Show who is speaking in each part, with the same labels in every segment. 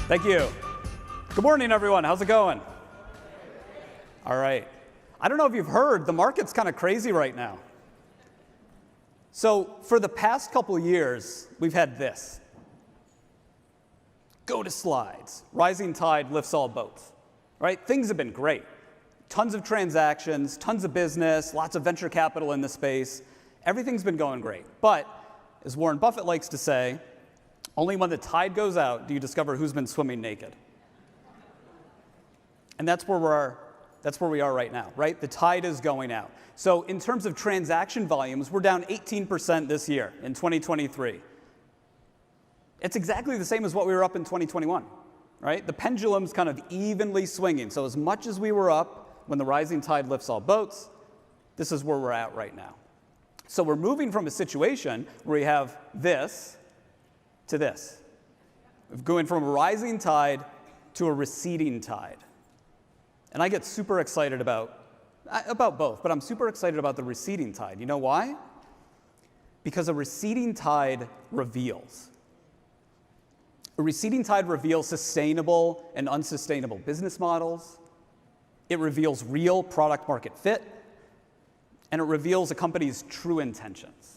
Speaker 1: Thank you. Good morning, everyone. How's it going? All right. I don't know if you've heard, the market's kind of crazy right now. So for the past couple of years, we've had this. Go to slides. Rising tide lifts all boats, right? Things have been great. Tons of transactions, tons of business, lots of venture capital in the space. Everything's been going great. But as Warren Buffett likes to say, only when the tide goes out do you discover who's been swimming naked. And that's where we are right now, right? The tide is going out. So in terms of transaction volumes, we're down 18% this year in 2023. It's exactly the same as what we were up in 2021, right? The pendulum's kind of evenly swinging. So as much as we were up when the rising tide lifts all boats, this is where we're at right now. So we're moving from a situation where we have this to this. We're going from a rising tide to a receding tide. And I get super excited about both, but I'm super excited about the receding tide. You know why? Because a receding tide reveals. A receding tide reveals sustainable and unsustainable business models. It reveals real product market fit. And it reveals a company's true intentions.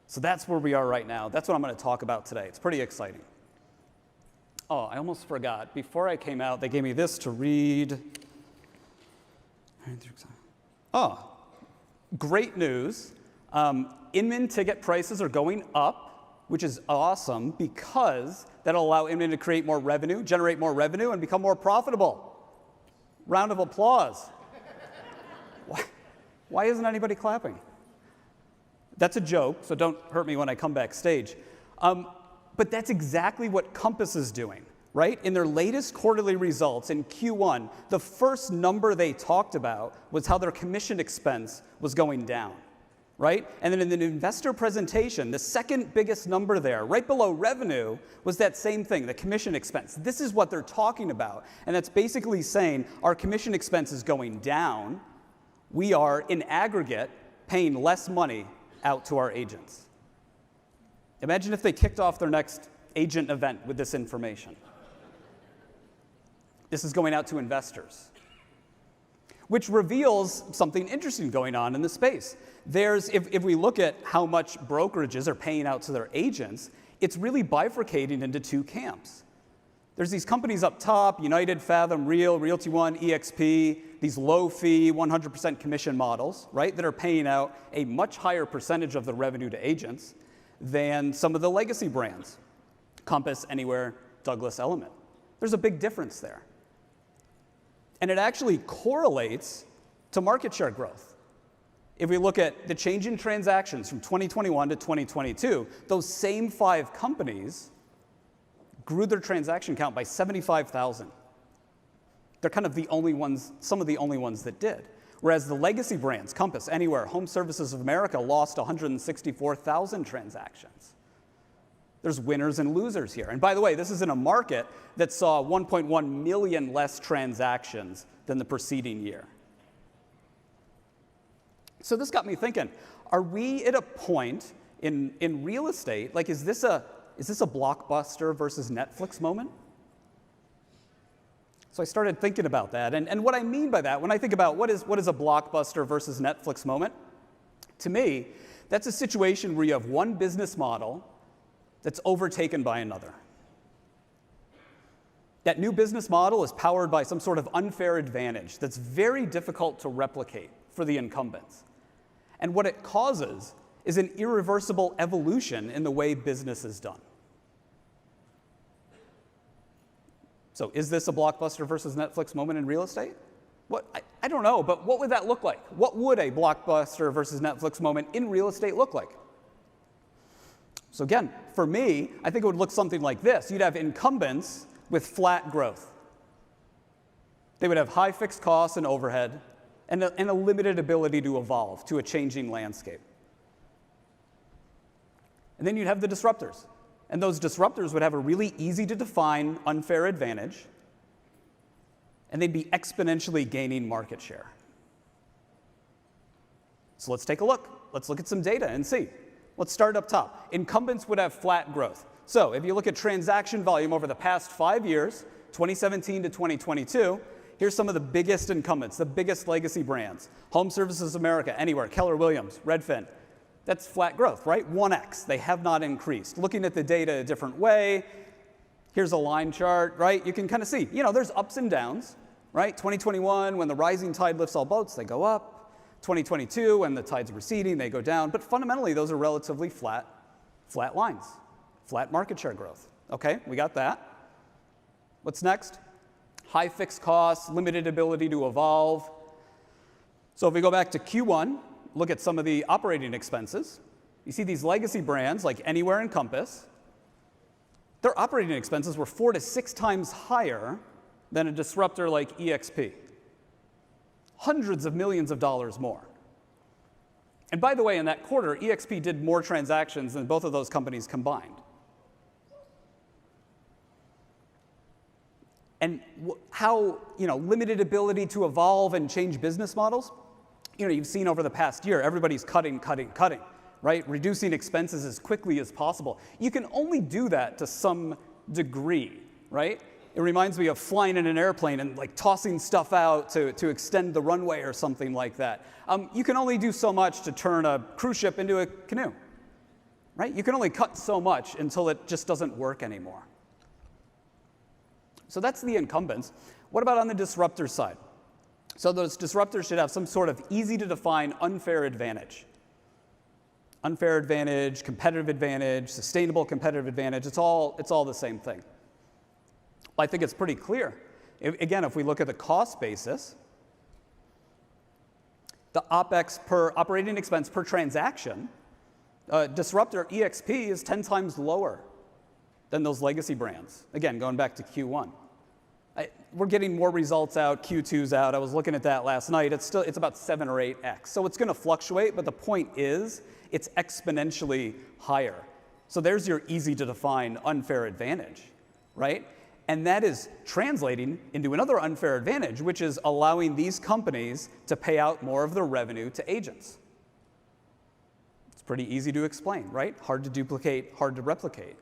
Speaker 1: So that's where we are right now. That's what I'm going to talk about today. It's pretty exciting. Oh, I almost forgot. Before I came out, they gave me this to read. Oh, great news. Inman ticket prices are going up, which is awesome because that'll allow Inman to create more revenue, generate more revenue, and become more profitable. Round of applause. Why isn't anybody clapping? That's a joke, so don't hurt me when I come backstage. But that's exactly what Compass is doing, right? In their latest quarterly results in Q1, the first number they talked about was how their commission expense was going down, right? And then in the investor presentation, the second biggest number there, right below revenue, was that same thing, the commission expense. This is what they're talking about. And that's basically saying our commission expense is going down. We are, in aggregate, paying less money out to our agents. Imagine if they kicked off their next agent event with this information. This is going out to investors, which reveals something interesting going on in the space. If we look at how much brokerages are paying out to their agents, it's really bifurcating into two camps. There's these companies up top, United, Fathom, Real, Realty One, EXP, these low-fee, 100% commission models, right, that are paying out a much higher percentage of the revenue to agents than some of the legacy brands, Compass, Anywhere, Douglas, Element. There's a big difference there. And it actually correlates to market share growth. If we look at the change in transactions from 2021 to 2022, those same 5 companies grew their transaction count by 75,000. They're kind of the only ones, some of the only ones that did. Whereas the legacy brands, Compass, Anywhere, Home Services of America, lost 164,000 transactions. There's winners and losers here. And by the way, this is in a market that saw 1.1 million less transactions than the preceding year. So this got me thinking, are we at a point in real estate, like is this a Blockbuster versus Netflix moment? So I started thinking about that. And what I mean by that, when I think about what is a Blockbuster versus Netflix moment, to me, that's a situation where you have one business model that's overtaken by another. That new business model is powered by some sort of unfair advantage that's very difficult to replicate for the incumbents. And what it causes is an irreversible evolution in the way business is done. So is this a Blockbuster versus Netflix moment in real estate? I don't know, but what would that look like? What would a Blockbuster versus Netflix moment in real estate look like? So again, for me, I think it would look something like this. You'd have incumbents with flat growth. They would have high fixed costs and overhead and a limited ability to evolve to a changing landscape. And then you'd have the disruptors. And those disruptors would have a really easy to define unfair advantage, and they'd be exponentially gaining market share. So let's take a look. Let's look at some data and see. Let's start up top. Incumbents would have flat growth. So if you look at transaction volume over the past 5 years, 2017 to 2022, here's some of the biggest incumbents, the biggest legacy brands. Home Services America, Anywhere, Keller Williams, Redfin. That's flat growth, right? 1x. They have not increased. Looking at the data a different way, here's a line chart, right? You can kind of see, there's ups and downs, right? 2021, when the rising tide lifts all boats, they go up. 2022, when the tide's receding, they go down. But fundamentally, those are relatively flat lines, flat market share growth. Okay, we got that. What's next? High fixed costs, limited ability to evolve. So if we go back to Q1, look at some of the operating expenses. You see these legacy brands like Anywhere and Compass, their operating expenses were 4 to 6 times higher than a disruptor like EXP. Hundreds of millions of dollars more. And by the way, in that quarter, EXP did more transactions than both of those companies combined. And how, limited ability to evolve and change business models, you've seen over the past year, everybody's cutting, right? Reducing expenses as quickly as possible. You can only do that to some degree, right? It reminds me of flying in an airplane and like tossing stuff out to extend the runway or something like that. You can only do so much to turn a cruise ship into a canoe, right? You can only cut so much until it just doesn't work anymore. So that's the incumbents. What about on the disruptor side? So those disruptors should have some sort of easy to define unfair advantage. Unfair advantage, competitive advantage, sustainable competitive advantage, it's all the same thing. Well, I think it's pretty clear. Again, if we look at the cost basis, the OpEx per operating expense per transaction, disruptor EXP is 10 times lower than those legacy brands. Again, going back to Q1. We're getting more results out, Q2's out. I was looking at that last night. It's about 7 or 8x. So it's going to fluctuate, but the point is it's exponentially higher. So there's your easy to define unfair advantage, right? And that is translating into another unfair advantage, which is allowing these companies to pay out more of their revenue to agents. It's pretty easy to explain, right? Hard to duplicate, hard to replicate.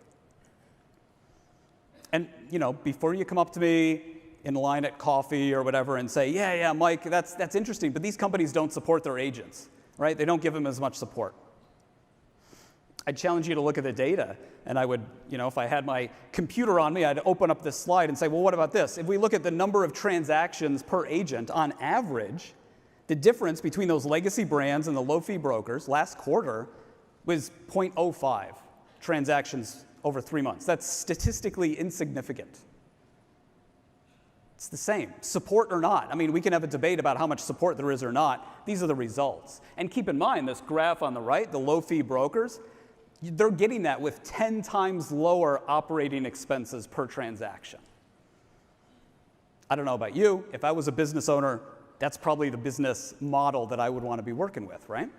Speaker 1: And, before you come up to me in line at coffee or whatever and say, yeah, Mike, that's interesting, but these companies don't support their agents, right? They don't give them as much support. I'd challenge you to look at the data, and I would, if I had my computer on me, I'd open up this slide and say, well, what about this? If we look at the number of transactions per agent, on average, the difference between those legacy brands and the low-fee brokers last quarter was 0.05 transactions over 3 months. That's statistically insignificant. It's the same, support or not. I mean, we can have a debate about how much support there is or not. These are the results. And keep in mind, this graph on the right, the low-fee brokers, they're getting that with 10 times lower operating expenses per transaction. I don't know about you. If I was a business owner, that's probably the business model that I would want to be working with, right?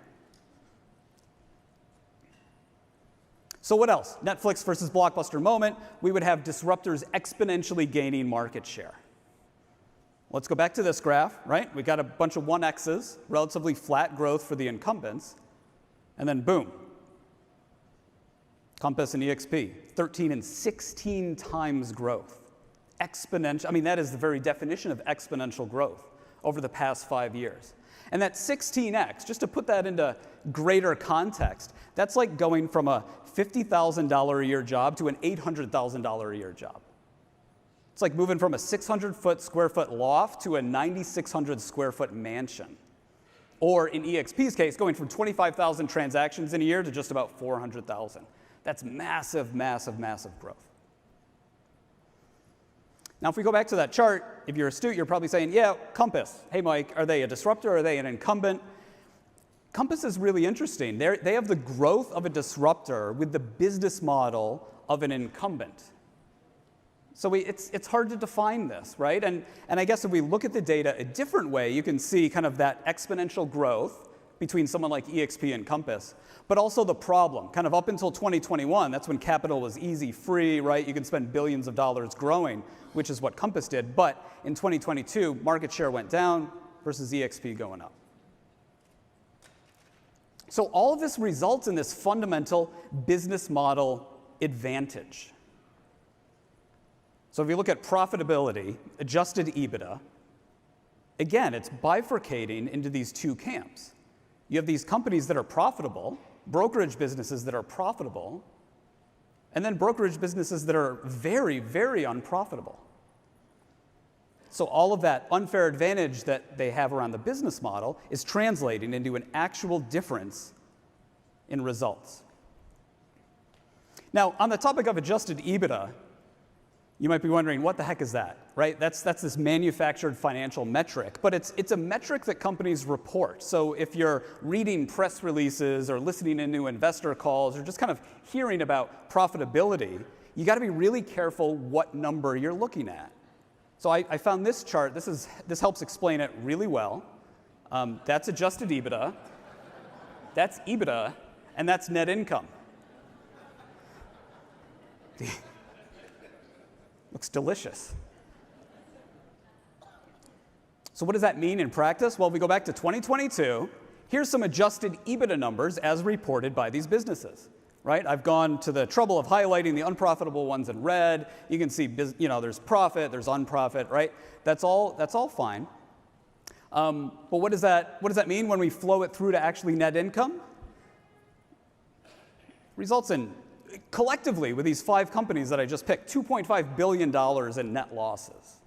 Speaker 1: So what else? Netflix versus Blockbuster moment. We would have disruptors exponentially gaining market share. Let's go back to this graph, right? We got a bunch of 1X's, relatively flat growth for the incumbents, and then boom. Compass and EXP, 13 and 16 times growth. Exponential, that is the very definition of exponential growth over the past 5 years. And that 16x, just to put that into greater context, that's like going from a $50,000 a year job to an $800,000 a year job. It's like moving from a 600 square foot loft to a 9,600 square foot mansion. Or in EXP's case, going from 25,000 transactions in a year to just about 400,000. That's massive, massive, massive growth. Now, if we go back to that chart, if you're astute, you're probably saying, yeah, Compass. Hey, Mike, are they a disruptor? Are they an incumbent? Compass is really interesting. They have the growth of a disruptor with the business model of an incumbent. So it's hard to define this, right? And I guess if we look at the data a different way, you can see kind of that exponential growth between someone like EXP and Compass, but also the problem. Kind of up until 2021, that's when capital was easy, free, right? You could spend billions of dollars growing, which is what Compass did. But in 2022, market share went down versus EXP going up. So all of this results in this fundamental business model advantage. So if you look at profitability, adjusted EBITDA, again, it's bifurcating into these two camps. You have these companies that are profitable, brokerage businesses that are profitable, and then brokerage businesses that are very, very unprofitable. So all of that unfair advantage that they have around the business model is translating into an actual difference in results. Now, on the topic of adjusted EBITDA, you might be wondering, what the heck is that, right? That's this manufactured financial metric, but it's a metric that companies report. So if you're reading press releases or listening to new investor calls or just kind of hearing about profitability, you got to be really careful what number you're looking at. So I found this chart. This helps explain it really well. That's adjusted EBITDA, that's EBITDA, and that's net income. Looks delicious. So what does that mean in practice? Well, if we go back to 2022, here's some adjusted EBITDA numbers as reported by these businesses, right? I've gone to the trouble of highlighting the unprofitable ones in red. You can see, there's profit, there's unprofit, right? That's all fine. But what does that mean when we flow it through to actually net income? Results in, collectively, with these 5 companies that I just picked, $2.5 billion in net losses.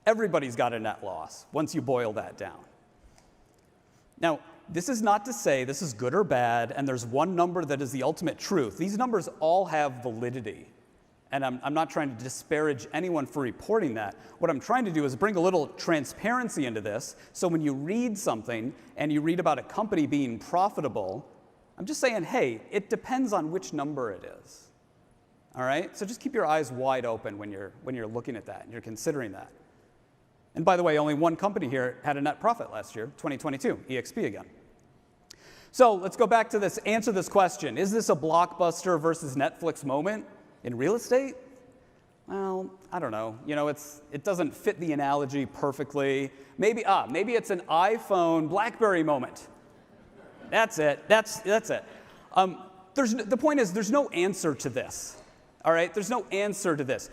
Speaker 1: Everybody's got a net loss once you boil that down. Now, this is not to say this is good or bad, and there's one number that is the ultimate truth. These numbers all have validity, and I'm not trying to disparage anyone for reporting that. What I'm trying to do is bring a little transparency into this, so when you read something and you read about a company being profitable, I'm just saying, hey, it depends on which number it is. All right? So just keep your eyes wide open when you're looking at that and you're considering that. And by the way, only one company here had a net profit last year, 2022, EXP again. So let's go back to this, answer this question. Is this a Blockbuster versus Netflix moment in real estate? Well, I don't know. It doesn't fit the analogy perfectly. Maybe it's an iPhone BlackBerry moment. That's it. That's it. The point is, there's no answer to this. All right? There's no answer to this.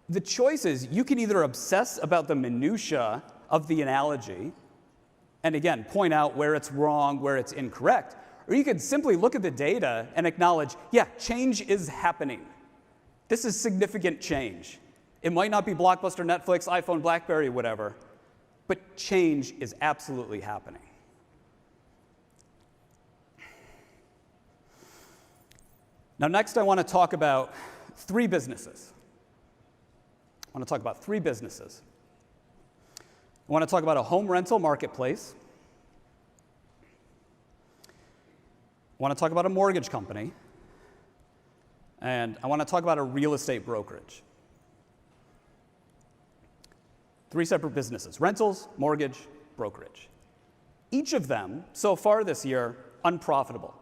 Speaker 1: The choice is, you can either obsess about the minutia of the analogy, and again, point out where it's wrong, where it's incorrect, or you could simply look at the data and acknowledge, yeah, change is happening. This is significant change. It might not be Blockbuster, Netflix, iPhone, BlackBerry, whatever, but change is absolutely happening. Now, next I want to talk about 3 businesses. I want to talk about 3 businesses. I want to talk about a home rental marketplace. I want to talk about a mortgage company. And I want to talk about a real estate brokerage. 3 separate businesses: rentals, mortgage, brokerage. Each of them, so far this year, unprofitable.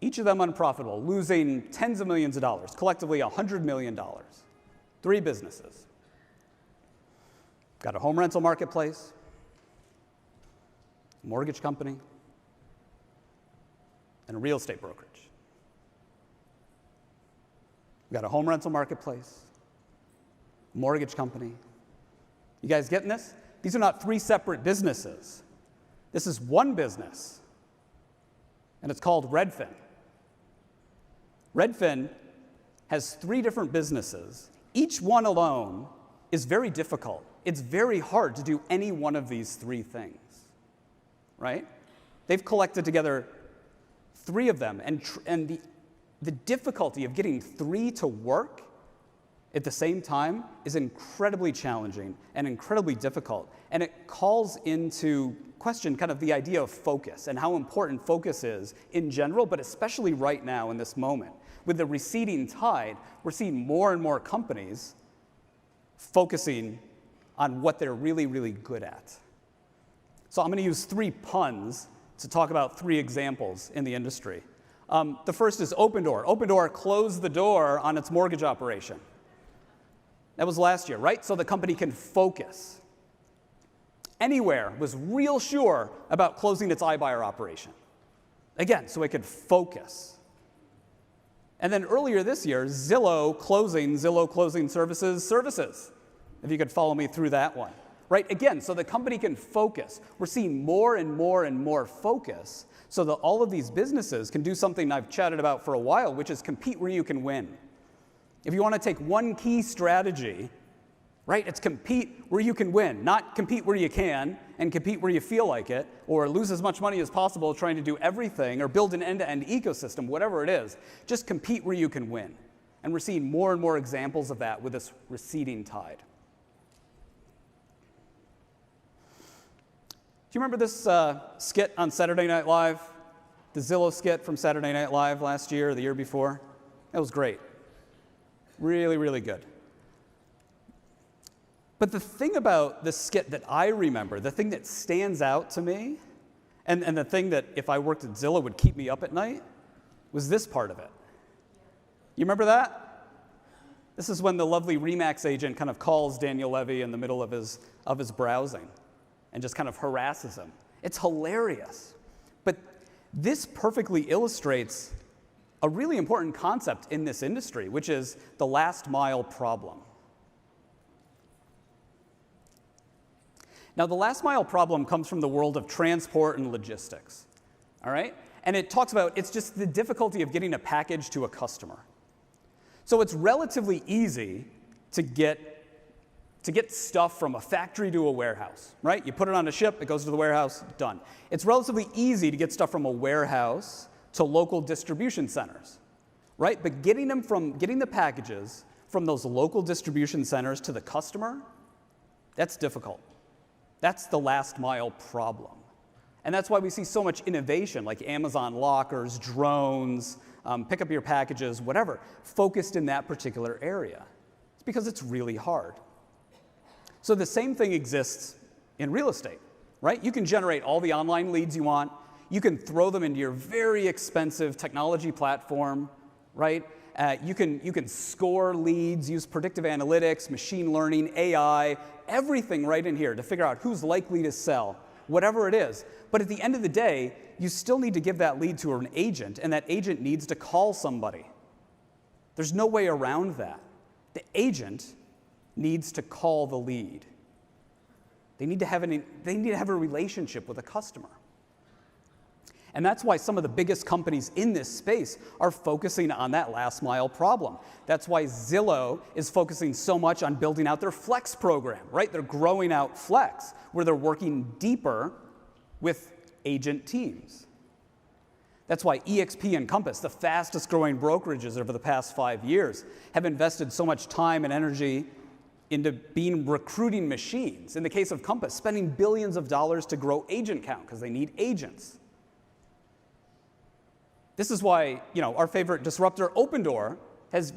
Speaker 1: Each of them unprofitable, losing tens of millions of dollars, collectively $100 million. 3 businesses. Got a home rental marketplace, a mortgage company, and a real estate brokerage. We've got a home rental marketplace, mortgage company. You guys getting this? These are not 3 separate businesses. This is one business, and it's called Redfin. Redfin has 3 different businesses. Each one alone is very difficult. It's very hard to do any one of these 3 things, right? They've collected together 3 of them, and the difficulty of getting 3 to work at the same time is incredibly challenging and incredibly difficult. And it calls into question kind of the idea of focus and how important focus is in general, but especially right now in this moment. With the receding tide, we're seeing more and more companies focusing on what they're really, really good at. So I'm going to use 3 puns to talk about 3 examples in the industry. The first is Opendoor. Opendoor closed the door on its mortgage operation. That was last year, right? So the company can focus. Anywhere was real sure about closing its iBuyer operation. Again, so it could focus. And then earlier this year, Zillow closing services. If you could follow me through that one. Right? Again, so the company can focus. We're seeing more and more and more focus so that all of these businesses can do something I've chatted about for a while, which is compete where you can win. If you want to take one key strategy, right, it's compete where you can win, not compete where you can and compete where you feel like it, or lose as much money as possible trying to do everything, or build an end-to-end ecosystem, whatever it is. Just compete where you can win. And we're seeing more and more examples of that with this receding tide. Do you remember this skit on Saturday Night Live? The Zillow skit from Saturday Night Live last year or the year before? It was great. Really, really good. But the thing about this skit that I remember, the thing that stands out to me, and the thing that if I worked at Zillow would keep me up at night, was this part of it. You remember that? This is when the lovely Remax agent kind of calls Daniel Levy in the middle of his browsing and just kind of harasses him. It's hilarious. But this perfectly illustrates a really important concept in this industry, which is the last mile problem. Now, the last mile problem comes from the world of transport and logistics, all right? And it talks about, it's just the difficulty of getting a package to a customer. So it's relatively easy to get stuff from a factory to a warehouse, right? You put it on a ship, it goes to the warehouse, done. It's relatively easy to get stuff from a warehouse to local distribution centers, right? But getting the packages from those local distribution centers to the customer, that's difficult. That's the last mile problem. And that's why we see so much innovation, like Amazon lockers, drones, pick up your packages, whatever, focused in that particular area. It's because it's really hard. So the same thing exists in real estate, right? You can generate all the online leads you want. You can throw them into your very expensive technology platform, right? You can score leads, use predictive analytics, machine learning, AI, everything right in here to figure out who's likely to sell, whatever it is. But at the end of the day, you still need to give that lead to an agent, and that agent needs to call somebody. There's no way around that. The agent needs to call the lead. They need to have a relationship with a customer. And that's why some of the biggest companies in this space are focusing on that last mile problem. That's why Zillow is focusing so much on building out their Flex program, right? They're growing out Flex, where they're working deeper with agent teams. That's why EXP and Compass, the fastest growing brokerages over the past 5 years, have invested so much time and energy into being recruiting machines. In the case of Compass, spending billions of dollars to grow agent count because they need agents. This is why, our favorite disruptor, Opendoor, has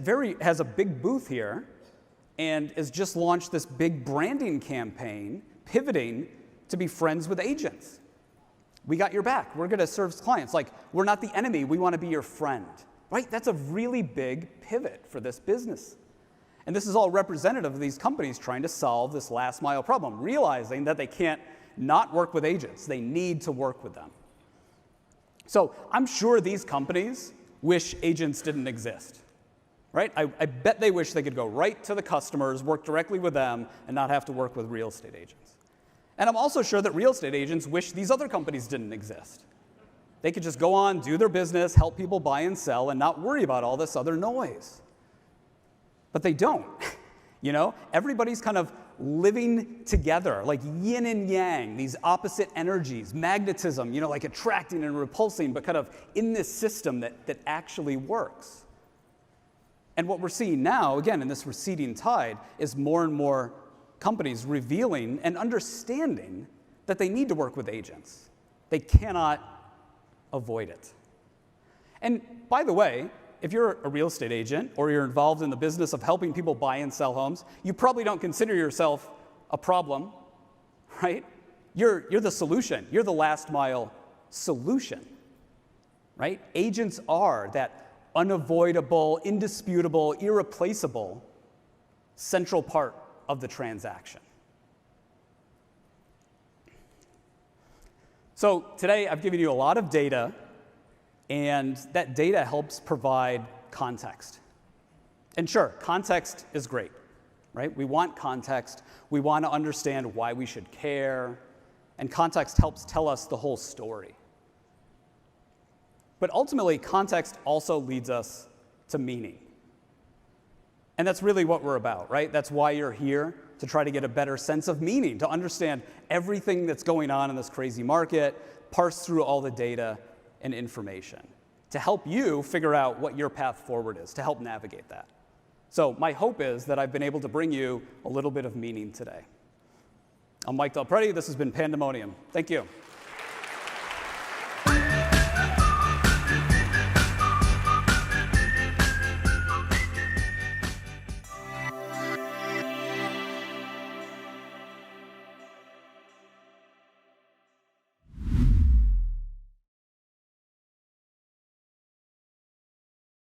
Speaker 1: a big booth here and has just launched this big branding campaign, pivoting to be friends with agents. We got your back. We're going to serve clients. Like, we're not the enemy. We want to be your friend, right? That's a really big pivot for this business. And this is all representative of these companies trying to solve this last mile problem, realizing that they can't not work with agents. They need to work with them. So I'm sure these companies wish agents didn't exist, right? I bet they wish they could go right to the customers, work directly with them, and not have to work with real estate agents. And I'm also sure that real estate agents wish these other companies didn't exist. They could just go on, do their business, help people buy and sell, and not worry about all this other noise. But they don't. Everybody's kind of living together, like yin and yang, these opposite energies, magnetism, like attracting and repulsing, but kind of in this system that actually works. And what we're seeing now, again, in this receding tide, is more and more companies revealing and understanding that they need to work with agents. They cannot avoid it. And by the way, if you're a real estate agent or you're involved in the business of helping people buy and sell homes, you probably don't consider yourself a problem, right? You're the solution. You're the last mile solution, right? Agents are that unavoidable, indisputable, irreplaceable central part of the transaction. So today I've given you a lot of data, and that data helps provide context. And sure, context is great, right? We want context. We want to understand why we should care. And context helps tell us the whole story. But ultimately, context also leads us to meaning. And that's really what we're about, right? That's why you're here, to try to get a better sense of meaning, to understand everything that's going on in this crazy market, parse through all the data and information, to help you figure out what your path forward is, to help navigate that. So my hope is that I've been able to bring you a little bit of meaning today. I'm Mike Del Prete. This has been Pandemonium. Thank you.